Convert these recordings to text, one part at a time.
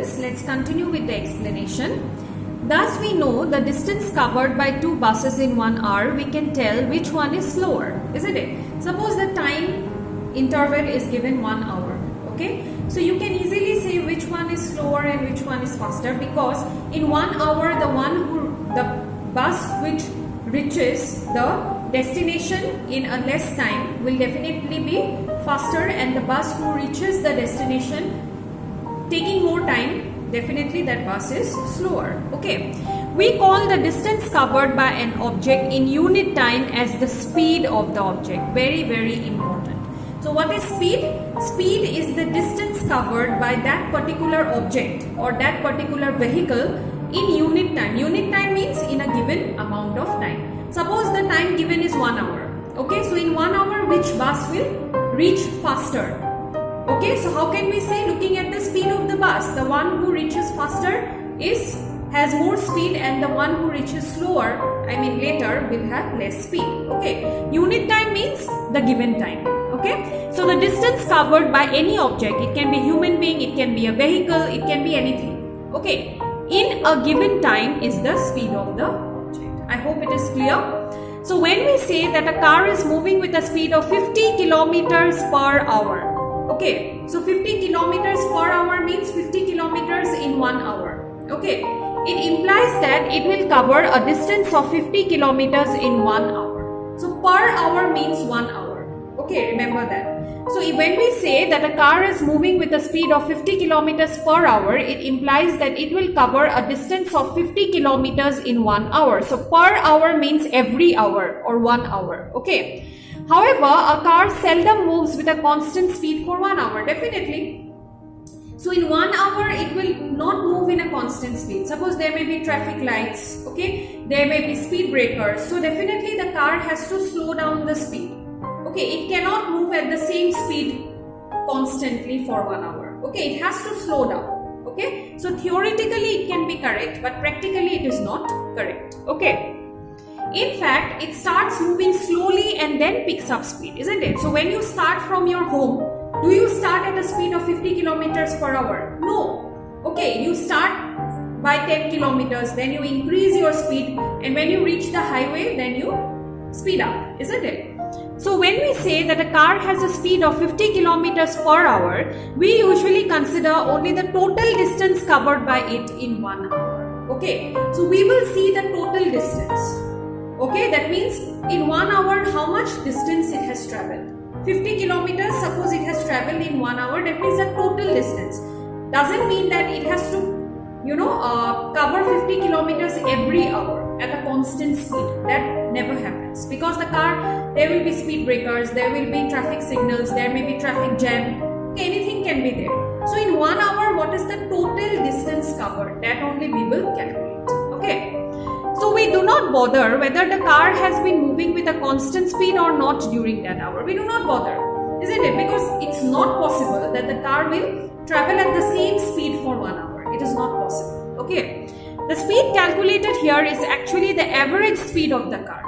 students, let's continue with the explanation. Thus we know the distance covered by two buses in 1 hour, we can tell which one is slower, isn't it? Suppose the time interval is given 1 hour, okay? So you can easily say which one is slower and which one is faster, because in 1 hour the bus which reaches the destination in a less time will definitely be faster, and the bus who reaches the destination taking more time, definitely that bus is slower. Okay, we call the distance covered by an object in unit time as the speed of the object. Very, very important. So what is speed? Speed is the distance covered by that particular object or that particular vehicle in unit time. Unit time means in a given amount of time. Suppose the time given is 1 hour. Okay, so in 1 hour which bus will reach faster? Okay, so how can we say, looking at the speed of the bus, the one who reaches faster has more speed, and the one who reaches slower, later, will have less speed. Okay, unit time means the given time. Okay, so the distance covered by any object, it can be human being, it can be a vehicle, it can be anything. Okay, in a given time is the speed of the object. I hope it is clear. So when we say that a car is moving with a speed of 50 kilometers per hour, okay, so 50 kilometers per hour means 50 kilometers in 1 hour. Okay, it implies that it will cover a distance of 50 kilometers in 1 hour. So per hour means 1 hour. Okay, remember that. So when we say that a car is moving with a speed of 50 kilometers per hour, it implies that it will cover a distance of 50 kilometers in 1 hour. So per hour means every hour or 1 hour. Okay. However, a car seldom moves with a constant speed for 1 hour, definitely. So in 1 hour, it will not move in a constant speed. Suppose there may be traffic lights, okay, there may be speed breakers. So definitely the car has to slow down the speed. Okay, it cannot move at the same speed constantly for 1 hour. Okay, it has to slow down. Okay, so theoretically it can be correct, but practically it is not correct. Okay. In fact, it starts moving slowly and then picks up speed, isn't it? So when you start from your home, do you start at a speed of 50 kilometers per hour? No. Okay, you start by 10 kilometers, then you increase your speed, and when you reach the highway, then you speed up, isn't it? So when we say that a car has a speed of 50 kilometers per hour, we usually consider only the total distance covered by it in 1 hour. Okay, so we will see the total distance. Okay, that means in 1 hour how much distance it has traveled. 50 kilometers, suppose it has traveled in 1 hour, that means the total distance. Doesn't mean that it has to, cover 50 kilometers every hour at a constant speed. That never happens, because the car, there will be speed breakers, there will be traffic signals, there may be traffic jam. Okay, anything can be there. So in 1 hour, what is the total distance covered? That only we will calculate. Okay. So we do not bother whether the car has been moving with a constant speed or not during that hour. We do not bother, isn't it? Because it's not possible that the car will travel at the same speed for 1 hour. It is not possible. Okay. The speed calculated here is actually the average speed of the car.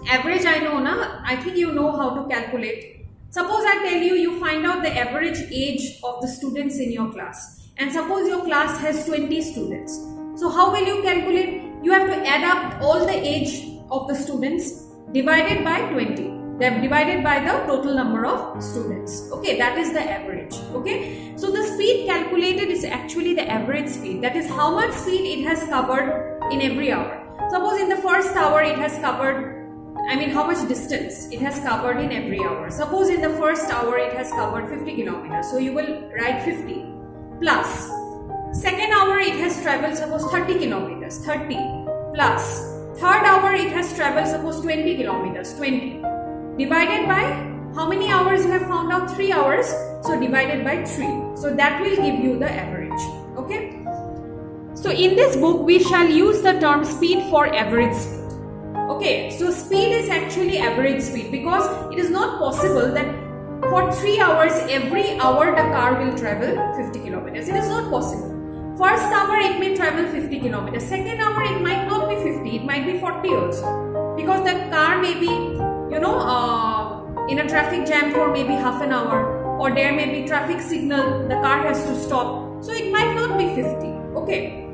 Average, I know, na? I think you know how to calculate. Suppose I tell you, you find out the average age of the students in your class. And suppose your class has 20 students. So how will you calculate? You have to add up all the age of the students divided by 20. They are divided by the total number of students. Okay, that is the average. Okay, so the speed calculated is actually the average speed. That is how much speed it has covered in every hour. Suppose in the first hour it has covered, how much distance it has covered in every hour. Suppose in the first hour it has covered 50 kilometers. So you will write 50 plus. Second hour it has traveled, suppose 30 kilometers, 30 plus. Third hour it has traveled, suppose 20 kilometers, 20. Divided by how many hours you have found out? 3 hours. So divided by 3. So that will give you the average. Okay. So in this book we shall use the term speed for average speed. Okay. So speed is actually average speed, because it is not possible that for 3 hours every hour the car will travel 50 kilometers. It is not possible. First hour it may travel 50 kilometers. Second hour it might not be 50, it might be 40 also. Because the car may be, in a traffic jam for maybe half an hour, or there may be traffic signal, the car has to stop. So it might not cannot be 50. Okay,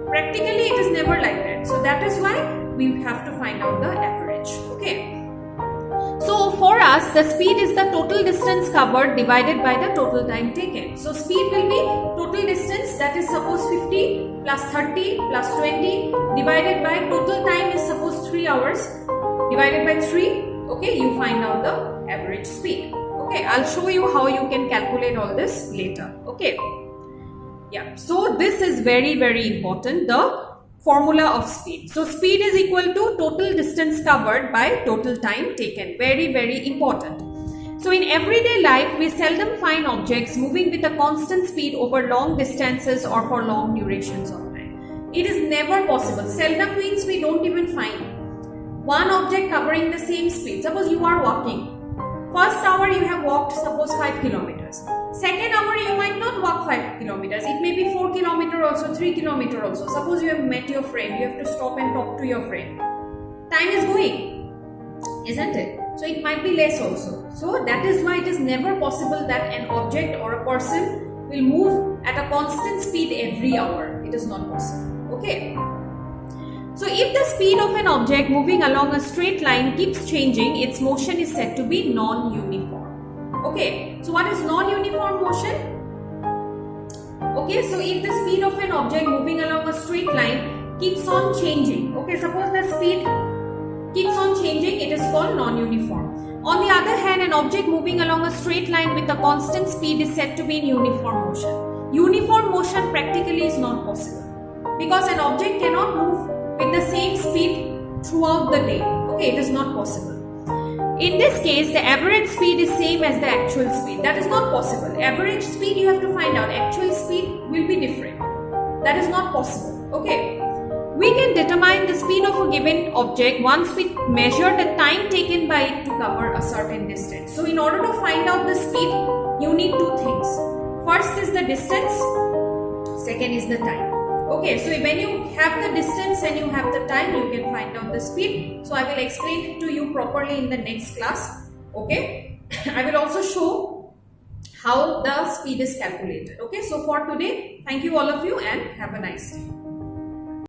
practically it is never like that. So that is why we have to find out the average. Okay. So for us, the speed is the total distance covered divided by the total time taken. So speed will be total distance, that is suppose 50 plus 30 plus 20 divided by total time is suppose 3 hours divided by 3. Okay, you find out the average speed. Okay, I'll show you how you can calculate all this later. Okay. Yeah, so this is very, very important, the formula of speed. So speed is equal to total distance covered by total time taken. Very, very important. So in everyday life, we seldom find objects moving with a constant speed over long distances or for long durations of time. It is never possible. Seldom means we don't even find one object covering the same speed. Suppose you are walking. First hour you have walked suppose 5 kilometers. Second hour you might not walk 5 kilometers. It may be 4 kilometers also, 3 kilometers also. Suppose you have met your friend. You have to stop and talk to your friend. Time is going, isn't it? So it might be less also. So that is why it is never possible that an object or a person will move at a constant speed every hour. It is not possible. Okay. So if the speed of an object moving along a straight line keeps changing, its motion is said to be non-uniform. Okay, so what is non-uniform motion? Okay, so if the speed of an object moving along a straight line keeps on changing, okay, suppose the speed keeps on changing, it is called non-uniform. On the other hand, an object moving along a straight line with a constant speed is said to be in uniform motion. Uniform motion practically is not possible because an object cannot move with the same speed throughout the day. Okay, it is not possible. In this case, the average speed is same as the actual speed. That is not possible. Average speed you have to find out. Actual speed will be different. That is not possible. Okay. We can determine the speed of a given object once we measure the time taken by it to cover a certain distance. So in order to find out the speed, you need two things. First is the distance. Second is the time. Okay, so when you have the distance and you have the time, you can find out the speed. So I will explain it to you properly in the next class. Okay, I will also show how the speed is calculated. Okay, so for today, thank you all of you and have a nice day.